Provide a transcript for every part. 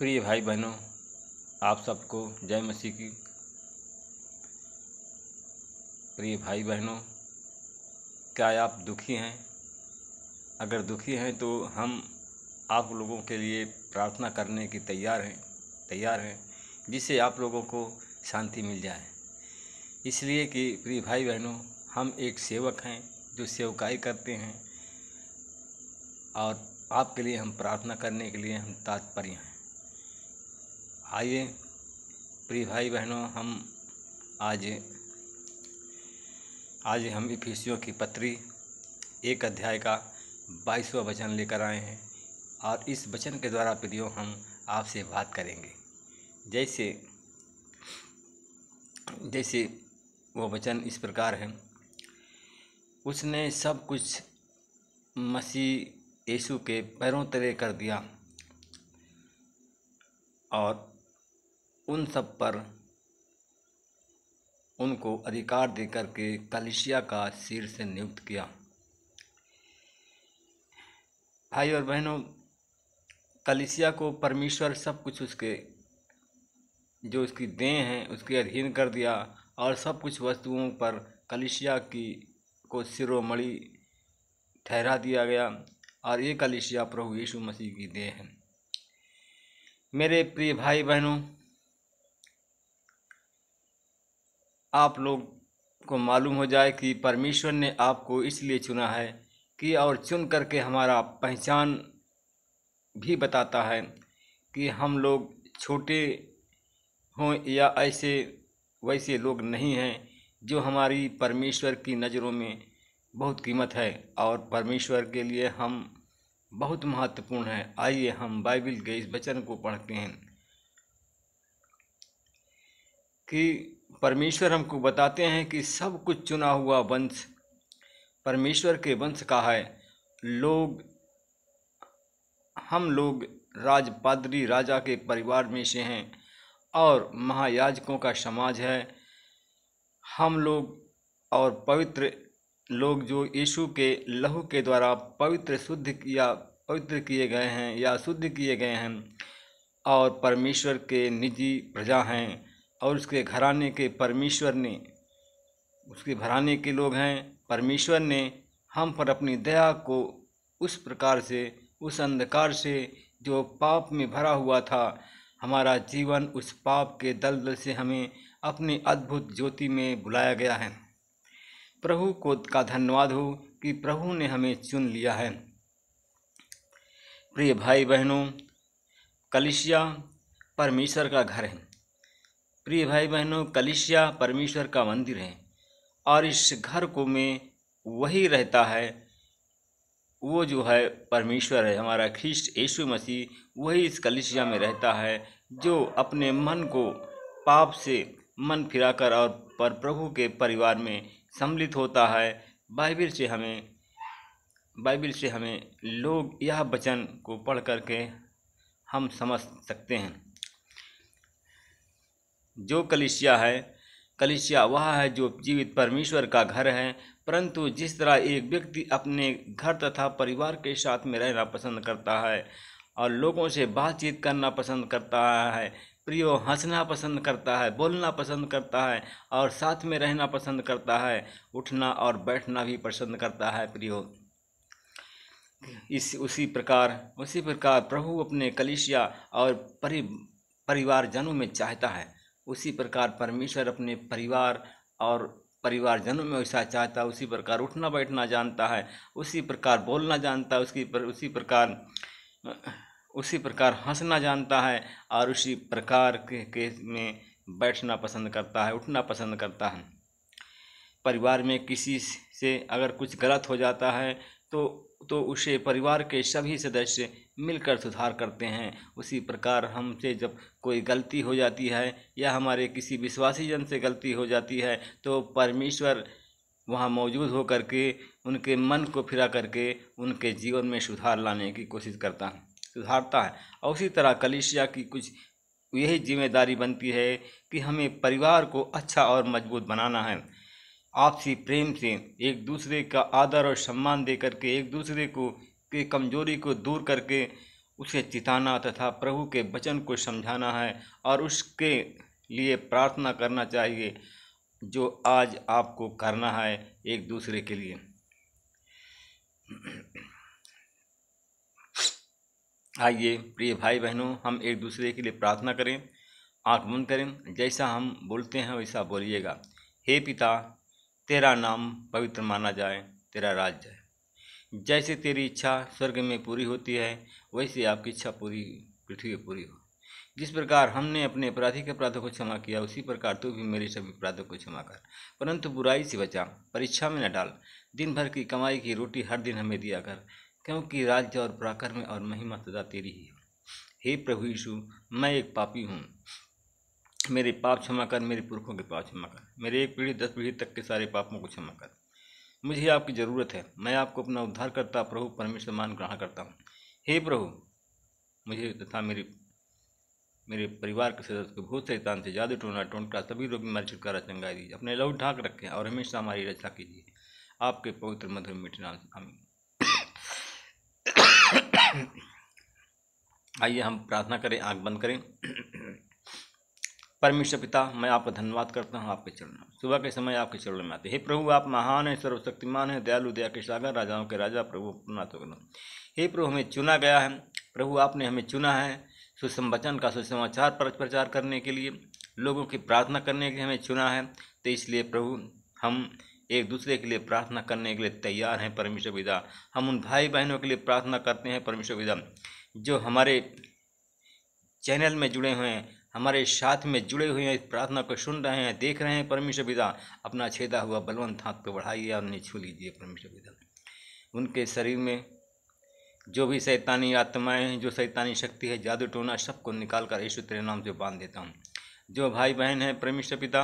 प्रिय भाई बहनों, आप सबको जय मसीह की। प्रिय भाई बहनों, क्या आप दुखी हैं? अगर दुखी हैं तो हम आप लोगों के लिए प्रार्थना करने की तैयार हैं जिससे आप लोगों को शांति मिल जाए। इसलिए कि प्रिय भाई बहनों, हम एक सेवक हैं जो सेवकाई करते हैं और आपके लिए हम प्रार्थना करने के लिए हम तात्पर्य हैं। आइए प्रिय भाई बहनों, हम आज हम इफिसियों की पत्री 1 अध्याय का 22वां वचन लेकर आए हैं और इस वचन के द्वारा प्रियो हम आपसे बात करेंगे। जैसे वो वचन इस प्रकार है, उसने सब कुछ मसीह यीशु के पैरों तले कर दिया और उन सब पर उनको अधिकार देकर के कलीसिया का शीर्ष नियुक्त किया। भाई और बहनों, कलीसिया को परमेश्वर सब कुछ उसके जो उसकी देन हैं उसके अधीन कर दिया और सब कुछ वस्तुओं पर कलीसिया को शिरोमणि ठहरा दिया गया और ये कलीसिया प्रभु यीशु मसीह की देन है। मेरे प्रिय भाई बहनों, आप लोग को मालूम हो जाए कि परमेश्वर ने आपको इसलिए चुना है कि और चुन करके हमारा पहचान भी बताता है कि हम लोग छोटे हों या वैसे लोग नहीं हैं जो हमारी परमेश्वर की नज़रों में बहुत कीमत है और परमेश्वर के लिए हम बहुत महत्वपूर्ण हैं। आइए हम बाइबल के इस वचन को पढ़ते हैं कि परमेश्वर हमको बताते हैं कि सब कुछ चुना हुआ वंश परमेश्वर के वंश का है। हम लोग राजपादरी राजा के परिवार में से हैं और महायाजकों का समाज है। हम लोग और पवित्र लोग जो यीशु के लहू के द्वारा पवित्र किए गए हैं या शुद्ध किए गए हैं और परमेश्वर के निजी प्रजा हैं और उसके घराने के लोग हैं। परमेश्वर ने हम पर अपनी दया को उस अंधकार से जो पाप में भरा हुआ था, हमारा जीवन उस पाप के दलदल से हमें अपनी अद्भुत ज्योति में बुलाया गया है। प्रभु का धन्यवाद हो कि प्रभु ने हमें चुन लिया है। प्रिय भाई बहनों, कलीसिया परमेश्वर का घर है। प्रिय भाई बहनों, कलीसिया परमेश्वर का मंदिर है और इस घर को में वही रहता है, वो जो है परमेश्वर है, हमारा ख्रिस्ट यीशु मसीह वही इस कलीसिया में रहता है, जो अपने मन को पाप से मन फिराकर और प्रभु के परिवार में सम्मिलित होता है। बाइबल से हमें लोग यह वचन को पढ़ करके हम समझ सकते हैं। जो कलीसिया वह है जो जीवित परमेश्वर का घर है। परंतु जिस तरह एक व्यक्ति अपने घर तथा परिवार के साथ में रहना पसंद करता है और लोगों से बातचीत करना पसंद करता है, प्रियो हंसना पसंद करता है, बोलना पसंद करता है और साथ में रहना पसंद करता है, उठना और बैठना भी पसंद करता है प्रियो, उसी प्रकार प्रभु अपने कलीसिया और परिवारजनों में चाहता है। उसी प्रकार परमेश्वर अपने परिवार और परिवारजनों में वैसा चाहता है। उसी प्रकार उठना बैठना जानता है, उसी प्रकार बोलना जानता है, उसी प्रकार हंसना जानता है और उसी प्रकार के में बैठना पसंद करता है, उठना पसंद करता है। परिवार में किसी से अगर कुछ गलत हो जाता है तो उसे परिवार के सभी सदस्य मिलकर सुधार करते हैं। उसी प्रकार हमसे जब कोई गलती हो जाती है या हमारे किसी विश्वासी जन से गलती हो जाती है तो परमेश्वर वहाँ मौजूद हो करके उनके मन को फिरा करके उनके जीवन में सुधार लाने की कोशिश सुधारता है। और उसी तरह कलीसिया की कुछ यही जिम्मेदारी बनती है कि हमें परिवार को अच्छा और मजबूत बनाना है। आपसी प्रेम से एक दूसरे का आदर और सम्मान दे करके एक दूसरे की कमजोरी को दूर करके उसे चिताना तथा प्रभु के वचन को समझाना है और उसके लिए प्रार्थना करना चाहिए, जो आज आपको करना है एक दूसरे के लिए। आइए प्रिय भाई बहनों, हम एक दूसरे के लिए प्रार्थना करें। आँख बंद करें, जैसा हम बोलते हैं वैसा बोलिएगा। हे पिता, तेरा नाम पवित्र माना जाए, तेरा राज्य है। जैसे तेरी इच्छा स्वर्ग में पूरी होती है, वैसे आपकी इच्छा पूरी पृथ्वी पर पूरी हो। जिस प्रकार हमने अपने अपराधी के अपराधों को क्षमा किया, उसी प्रकार तू भी मेरे सभी अपराधों को क्षमा कर, परंतु बुराई से बचा, परीक्षा में न डाल। दिन भर की कमाई की रोटी हर दिन हमें दिया कर, क्योंकि राज्य और पराक्रम और महिमा सदा तेरी ही है। हे प्रभु यीशु, मैं एक पापी हूँ, मेरे पाप क्षमा कर, मेरे पुरखों के पाप क्षमा कर, मेरे 1 पीढ़ी 10 पीढ़ी तक के सारे पापों को क्षमा कर। मुझे आपकी ज़रूरत है, मैं आपको अपना उद्धार करता प्रभु परमेश्वर मान ग्रहण करता हूँ। हे प्रभु, मुझे तथा मेरे परिवार के सदस्य को भूत शैतान से, जादू टोना टोनका सभी रोग बीमारी छुटकारा चंगाई दीजिए। अपने लहू ढाक रखें और हमेशा हमारी रक्षा कीजिए, आपके पवित्र मधुर मीठे नाम से, आमीन। आइए हम प्रार्थना करें, आंख बंद करें। परमेश्वर पिता, मैं आपका धन्यवाद करता हूँ आपके चरणों में। सुबह के समय आपके चरणों में आते। हे प्रभु, आप महान हैं, सर्वशक्तिमान हैं, दयालु, दया के सागर, राजाओं के राजा, प्रभु पुनातों। हे प्रभु, हमें चुना गया है प्रभु, आपने हमें चुना है सुसमाचार का सुसमाचार प्रचार करने के लिए, लोगों की प्रार्थना करने के लिए हमें चुना है। तो इसलिए प्रभु, हम एक दूसरे के लिए प्रार्थना करने के लिए तैयार हैं परमेश्वर पिता। हम उन भाई बहनों के लिए प्रार्थना करते हैं परमेश्वर पिता, जो हमारे चैनल में जुड़े हुए हैं, हमारे साथ में जुड़े हुए हैं, इस प्रार्थना को सुन रहे हैं, देख रहे हैं परमेश्वर पिता। अपना छेदा हुआ बलवंत हाथ को बढ़ाइए और उन्हें छू लीजिए परमेश्वर पिता। उनके शरीर में जो भी शैतानी आत्माएं हैं, जो शैतानी शक्ति है, जादू टोना, सबको निकाल कर यीशु तेरे नाम से बांध देता हूँ। जो भाई बहन हैं परमेश्वर पिता,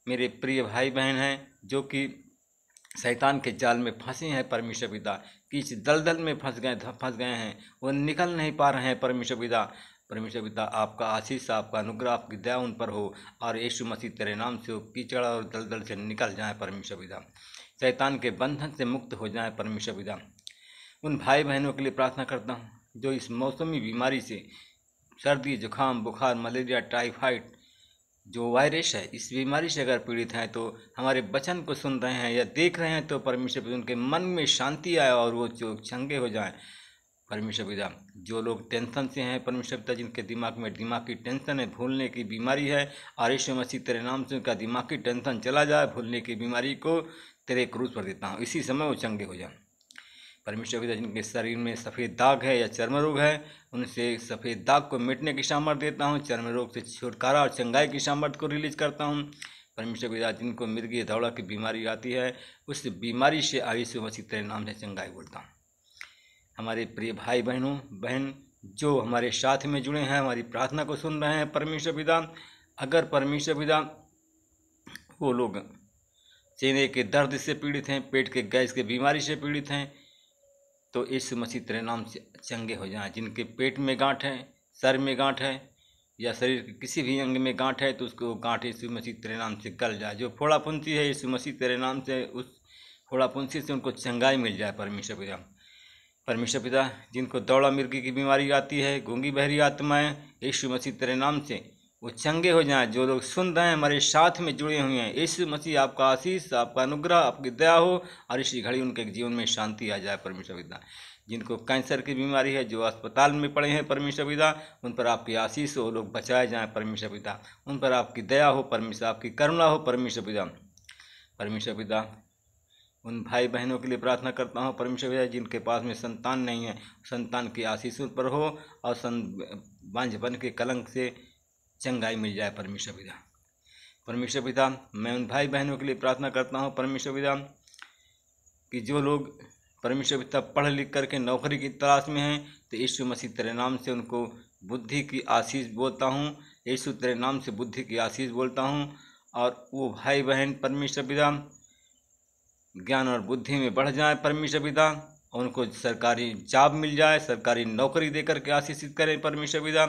मेरे प्रिय भाई बहन हैं, जो कि शैतान के जाल में फंसे हैं परमेश्वर पिता, किस दलदल में फंस गए हैं, वो निकल नहीं पा रहे हैं परमेश्वर पिता। परमेश्वर पिता, आपका आशीष, आपका अनुग्रह, आपकी दया उन पर हो और यीशु मसीह तेरे नाम से वो कीचड़ और दलदल से निकल जाए परमेश्वर पिता, शैतान के बंधन से मुक्त हो जाए परमेश्वर पिता। उन भाई बहनों के लिए प्रार्थना करता हूँ जो इस मौसमी बीमारी से, सर्दी, जुकाम, बुखार, मलेरिया, टाइफाइड जो वायरस है, इस बीमारी से अगर पीड़ित हैं, तो हमारे वचन को सुन रहे हैं या देख रहे हैं, तो परमेश्वर पिता उनके मन में शांति आए और वो जो चंगे हो जाएं परमेश्वर पिता। जो लोग टेंशन से हैं परमेश्वर पिता, जिनके दिमाग में दिमाग की टेंशन है, भूलने की बीमारी है, और यीशु मसीह तेरे नाम से उनका दिमाग की टेंशन चला जाए, भूलने की बीमारी को तेरे क्रूस पर देता हूँ, इसी समय वो चंगे हो जाएं परमेश्वर पिता। जिनके शरीर में सफ़ेद दाग है या चर्म रोग है, उनसे सफ़ेद दाग को मिटने की सामर्थ देता हूँ, चर्म रोग से छुटकारा और चंगाई की सामर्थ को रिलीज करता हूँ परमेश्वर पिता। जिनको मिर्गी दौड़ा की बीमारी आती है, उस बीमारी से यीशु मसीह तेरे नाम से चंगाई बोलता हूँ। हमारे प्रिय भाई बहन जो हमारे साथ में जुड़े हैं, हमारी प्रार्थना को सुन रहे हैं परमेश्वर पिता, अगर परमेश्वर पिता वो लोग सीने के दर्द से पीड़ित हैं, पेट के गैस की बीमारी से पीड़ित हैं, तो यीशु मसीह तेरे नाम से चंगे हो जाएं। जिनके पेट में गांठ है, सर में गांठ है या शरीर के किसी भी अंग में गांठ है, तो उसको गांठ यीशु मसीह तेरे नाम से गल जाए। जो फोड़ा फुंसी है, यीशु मसीह तेरे नाम से उस फोड़ा फुंसी से उनको चंगाई मिल जाए परमेश्वर पिता। परमेश्वर पिता, जिनको दौड़ा मिर्गी की बीमारी आती है, गूंगी बहरी आत्माएं, यीशु मसीह तेरे नाम से वो चंगे हो जाएं। जो लोग सुन रहे हैं, हमारे साथ में जुड़े हुए हैं, यीशु मसीह आपका आशीष, आपका अनुग्रह, आपकी दया हो और इसी घड़ी उनके जीवन में शांति आ जाए परमेश्वर पिता। जिनको कैंसर की बीमारी है, जो अस्पताल में पड़े हैं परमेश्वर पिता, उन पर आपकी आशीष हो, लोग बचाए जाएँ परमेश्वर पिता। उन पर आपकी दया हो परमेश्वर, आपकी करुणा हो परमेश्वर पिता। परमेश्वर पिता, उन भाई बहनों के लिए प्रार्थना करता हूँ परमेश्वर पिता, जिनके पास में संतान नहीं है, संतान की आशीष उन पर हो और बांझपन के कलंक से चंगाई मिल जाए परमेश्वर पिता। परमेश्वर पिता, मैं उन भाई बहनों के लिए प्रार्थना करता हूँ परमेश्वर पिता कि जो लोग परमेश्वर पिता पढ़ लिख करके नौकरी की तलाश में हैं, तो यीशु मसीह तेरे नाम से उनको बुद्धि की आशीष बोलता हूँ, यीशु तेरे नाम से बुद्धि की आशीष बोलता हूँ। और वो भाई बहन परमेश्वर पिता ज्ञान और बुद्धि में बढ़ जाए परमेश्वर पिता, उनको सरकारी जॉब मिल जाए, सरकारी नौकरी देकर के आशीषित करें परमेश्वर पिता।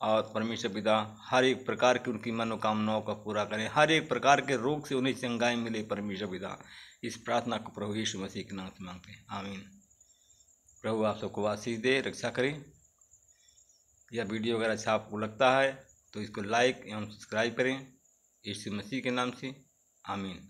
और परमेश्वर पिता, हर एक प्रकार की उनकी मनोकामनाओं का पूरा करें, हर एक प्रकार के रोग से उन्हें चंगाई मिले परमेश्वर पिता। इस प्रार्थना को प्रभु यीशु मसीह के नाम से मांगते हैं, आमीन। प्रभु आप सबको आशीष दे, रक्षा करें। यह वीडियो अगर अच्छा आपको लगता है तो इसको लाइक एवं सब्सक्राइब करें। यीशु मसीह के नाम से आमीन।